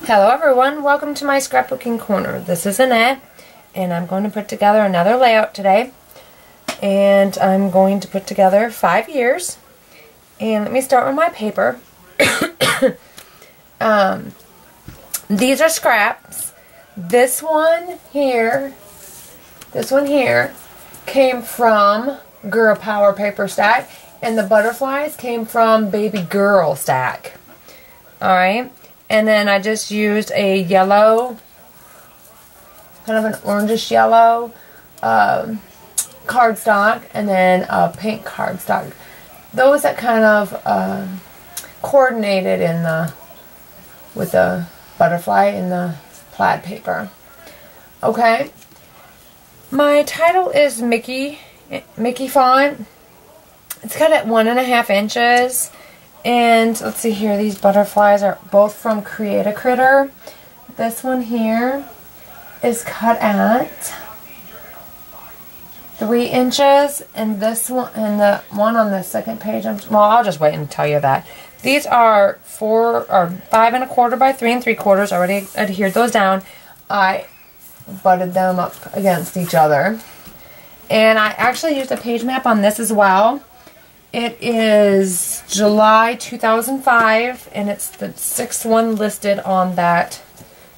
Hello everyone, welcome to my scrapbooking corner. This is Annette, and I'm going to put together another layout today. And I'm going to put together 5 years. And let me start with my paper. These are scraps. This one here came from Girl Power paper stack, and the butterflies came from Baby Girl stack. Alright. And then I just used a yellow, kind of an orangish yellow cardstock, and then a pink cardstock. Those that kind of coordinated with the butterfly in the plaid paper. Okay. My title is Mickey font. It's cut at 1.5 inches. And let's see here, these butterflies are both from Create a Critter. This one here is cut at 3 inches, and this one, and the one on the second page, well, I'll just wait and tell you that. These are 5 1/4 by 3 3/4. Already adhered those down. I butted them up against each other. And I actually used a page map on this as well. It is July 2005, and it's the 6th one listed on that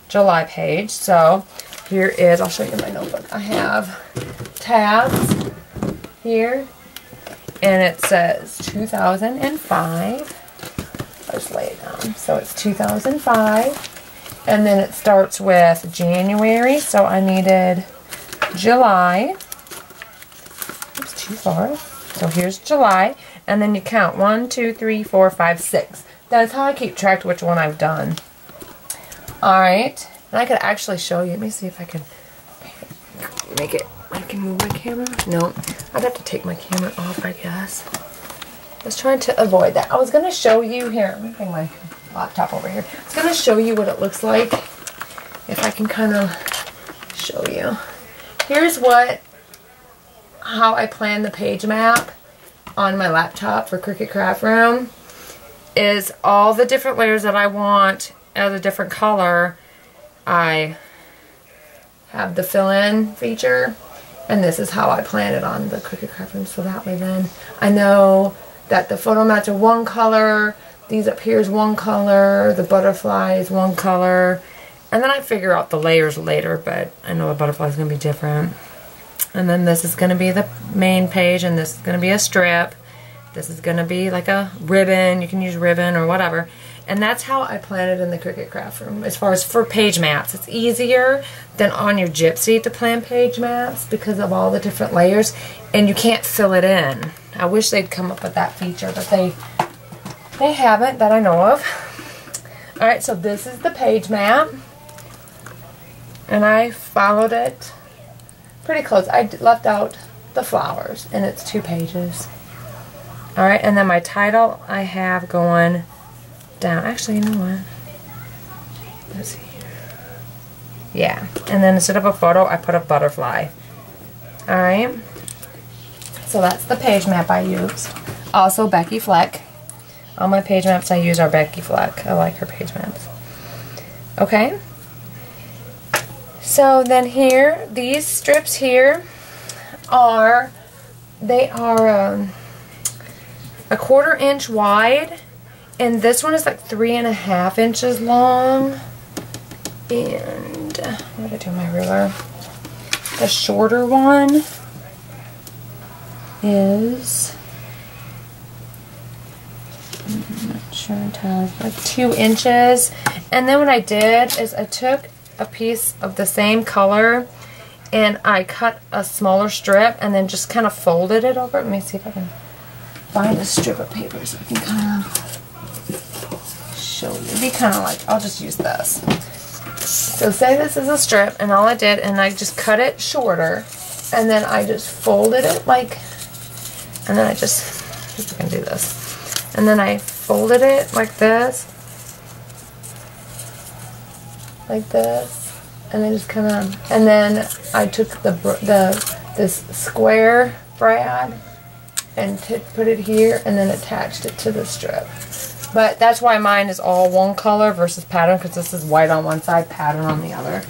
July page. So here is, I'll show you my notebook. I have tabs here, and it says 2005. I'll just lay it down. So it's 2005, and then it starts with January, so I needed July. Oops, too far. So here's July, and then you count 1, 2, 3, 4, 5, 6. That's how I keep track of which one I've done. Alright, and I could actually show you. Let me see if I can make it. I can move my camera. No, I'd have to take my camera off, I guess. I was trying to avoid that. I was going to show you here. Let me bring my laptop over here. I was going to show you what it looks like, if I can kind of show you. Here's how I plan the page map on my laptop for Cricut Craft Room. Is all the different layers that I want as a different color. I have the fill-in feature, and this is how I plan it on the Cricut Craft Room, so that way then I know that the photo mats are one color, these up here is one color, the butterfly is one color, and then I figure out the layers later, but I know the butterfly is going to be different. And then this is going to be the main page, and this is going to be a strip. This is going to be like a ribbon. You can use ribbon or whatever. And that's how I plan it in the Cricut Craft Room. As far as for page maps, it's easier than on your Gypsy to plan page maps because of all the different layers, and you can't fill it in. I wish they'd come up with that feature, but they haven't that I know of. Alright, so this is the page map, and I followed it pretty close. I left out the flowers, and it's 2 pages. Alright, and then my title I have going down. Actually, you know what? Let's see here. Yeah, and then instead of a photo, I put a butterfly. Alright, so that's the page map I used. Also, Becky Fleck. All my page maps I use are Becky Fleck. I like her page maps. Okay. So then here, these strips here are, they are a 1/4 inch wide, and this one is like 3.5 inches long. And what did I do with my ruler? The shorter one is, I'm not sure until like 2 inches. And then what I did is I took a piece of the same color, and I cut a smaller strip and then just kind of folded it over. Let me see if I can find a strip of paper so I can kind of show you. It'd be kind of like, I'll just use this. So say this is a strip, and all I did, and I just cut it shorter, and then I just folded it like, and then I just, see if I can do this, and then I folded it like this, and then just kind of, and then I took this square brad and put it here, and then attached it to the strip. But that's why mine is all one color versus pattern, because this is white on one side, pattern on the other.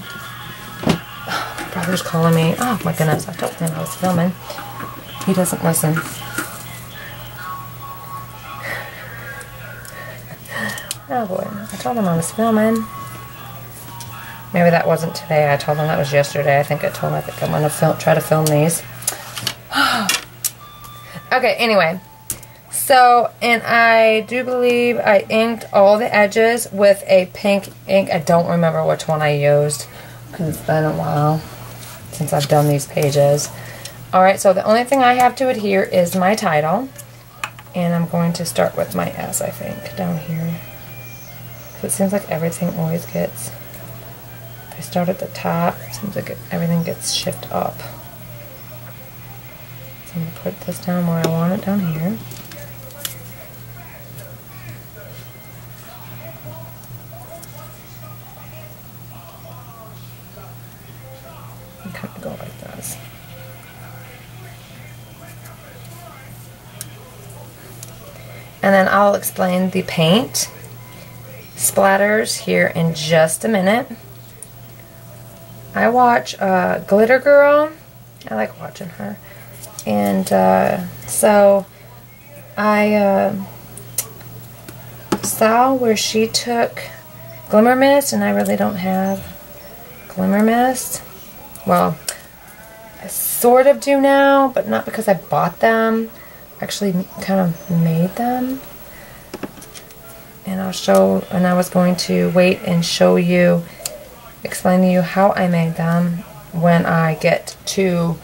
My brother's calling me. Oh my goodness, I told him I was filming. He doesn't listen. Oh boy, I told him I was filming. Maybe that wasn't today. I told him that was yesterday. I think I'm going to try to film these. Okay, anyway. So, and I do believe I inked all the edges with a pink ink. I don't remember which one I used because it's been a while since I've done these pages. Alright, so the only thing I have to adhere is my title. And I'm going to start with my S, I think, down here. So it seems like everything always gets... If I start at the top, it seems like everything gets shifted up. So I'm going to put this down where I want it, down here. And kind of go like this. And then I'll explain the paint splatters here in just a minute. I watch Glitter Girl. I like watching her. And so I saw where she took Glimmer Mist, and I really don't have Glimmer Mist. Well, I sort of do now, but not because I bought them. Actually kind of made them. And I'll show, and I was going to wait and show you, explain to you how I made them when I get to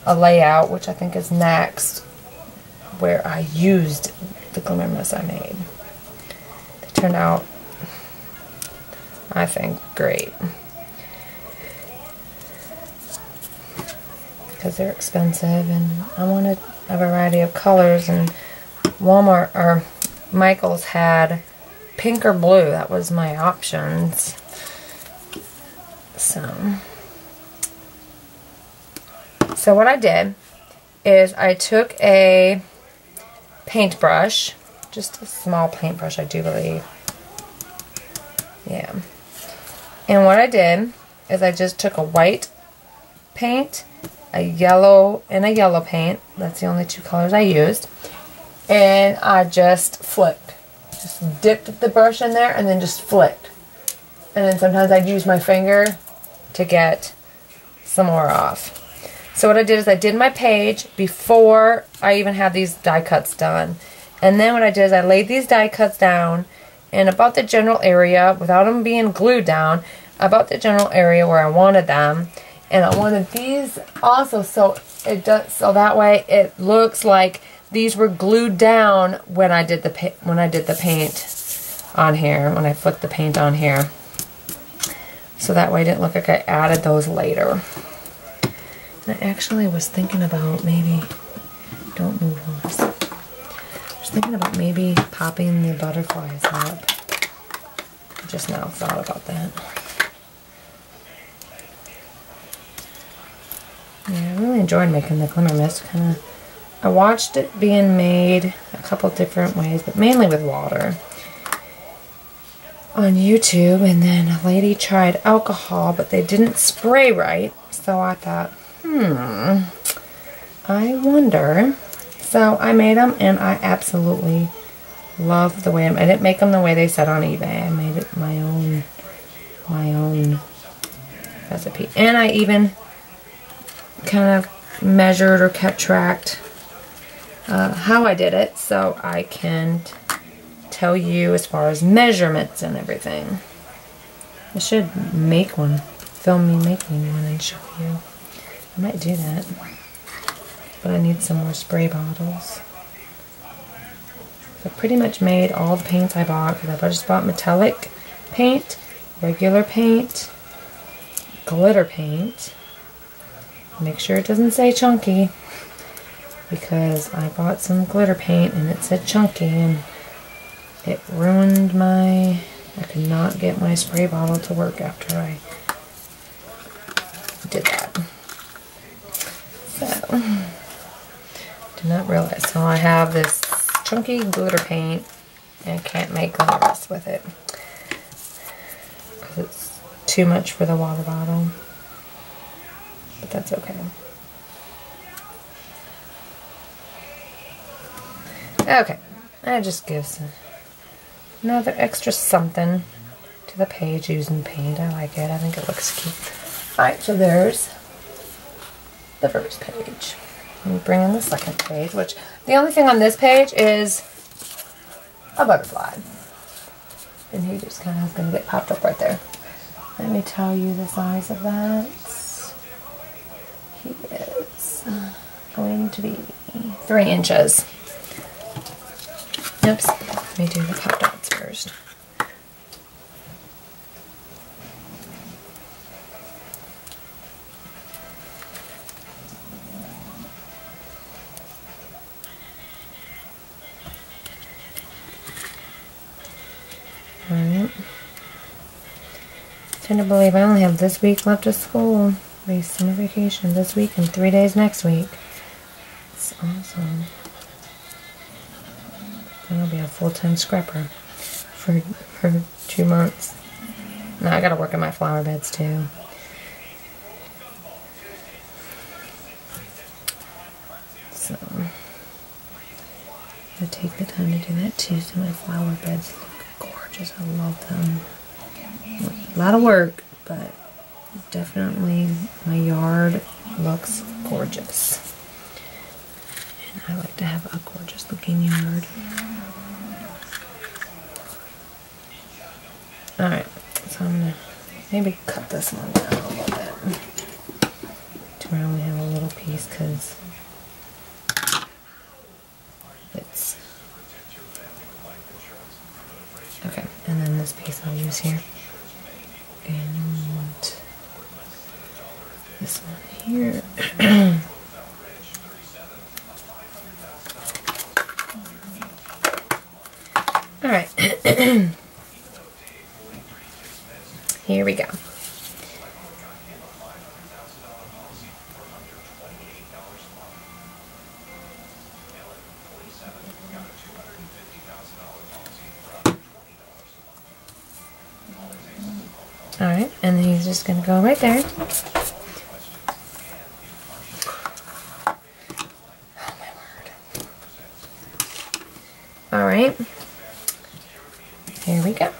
a layout, which I think is next, where I used the Glimmer Mist I made. They turned out, I think, great. Because they're expensive, and I wanted a variety of colors, and Walmart, or Michael's had pink or blue. That was my options. So what I did is I took a paintbrush, just a small paintbrush, I do believe. Yeah. And what I did is I just took a white paint, a yellow, and a yellow paint. That's the only two colors I used. And I just flicked. Just dipped the brush in there and then just flicked. And then sometimes I'd use my finger to get some more off. So what I did is I did my page before I even had these die cuts done. And then what I did is I laid these die cuts down in about the general area, without them being glued down, about the general area where I wanted them. And I wanted these also so that way it looks like these were glued down when I did the paint on here, when I flicked the paint on here. So that way it didn't look like I added those later. And I actually was thinking about maybe, don't move those. I was thinking about maybe popping the butterflies up. I just now thought about that. Yeah, I really enjoyed making the Glimmer Mist. I watched it being made a couple different ways, but mainly with water on YouTube, and then a lady tried alcohol, but they didn't spray right, so I thought, I wonder. So I made them, and I absolutely love the way I didn't make them the way they said on eBay. I made it my own recipe, and I even kind of measured or kept tracked how I did it, so I can tell you as far as measurements and everything. I should make one, film me making one and show you. I might do that, but I need some more spray bottles. So I pretty much made all the paints I bought, because I just bought metallic paint, regular paint, glitter paint. Make sure it doesn't say chunky, because I bought some glitter paint and it said chunky, and it ruined I could not get my spray bottle to work after I did that. So, did not realize. So I have this chunky glitter paint, And I can't make glass with it because it's too much for the water bottle. But that's okay. Okay, that just gives another extra something to the page using paint. I like it. I think it looks cute. Alright, so there's the first page. Let me bring in the second page, which the only thing on this page is a butterfly. And he just kind of is going to get popped up right there. Let me tell you the size of that. He is going to be 3 inches. Oops, let me do the pop dots first. Alright. It's hard to believe I only have this week left of school. Be summer vacation this week and 3 days next week. It's awesome. Then I'll be a full-time scrapper for 2 months. Now I gotta work on my flower beds too. So I take the time to do that too, so my flower beds look gorgeous. I love them. A lot of work, but definitely my yard looks gorgeous. And I like to have a gorgeous looking yard. Alright, so I'm going to maybe cut this one down a little bit to where I only have a little piece because it's okay. And then this piece I'll use here. And this one here. Alright. Here we go. Alright, and then he's just going to go right there. Oh my word. Alright. Here we go.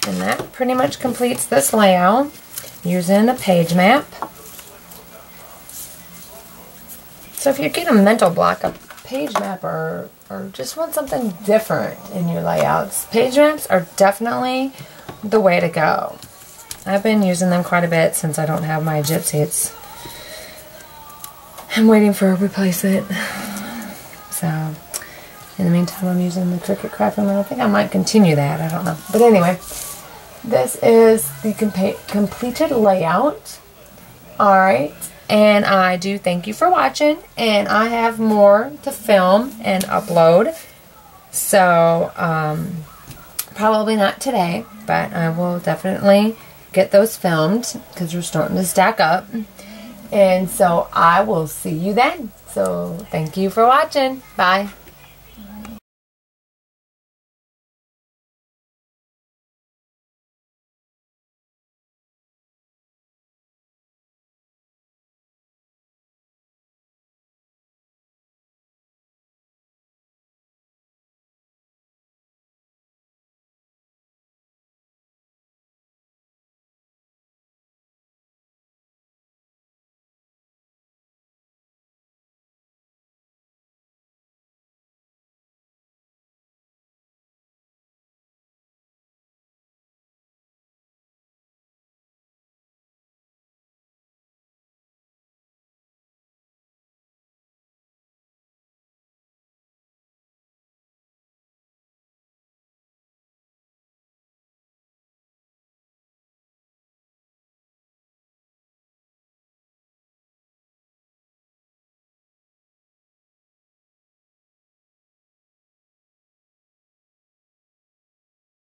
And that pretty much completes this layout using a page map. So if you get a mental block, a page map, or just want something different in your layouts, page maps are definitely the way to go. I've been using them quite a bit since I don't have my gypsies. I'm waiting for a replacement. So in the meantime, I'm using the Cricut Crafting. I think I might continue that. I don't know. But anyway, this is the completed layout. Alright. And I do thank you for watching. And I have more to film and upload. So, probably not today. But I will definitely get those filmed because we're starting to stack up. And so I will see you then. So thank you for watching. Bye.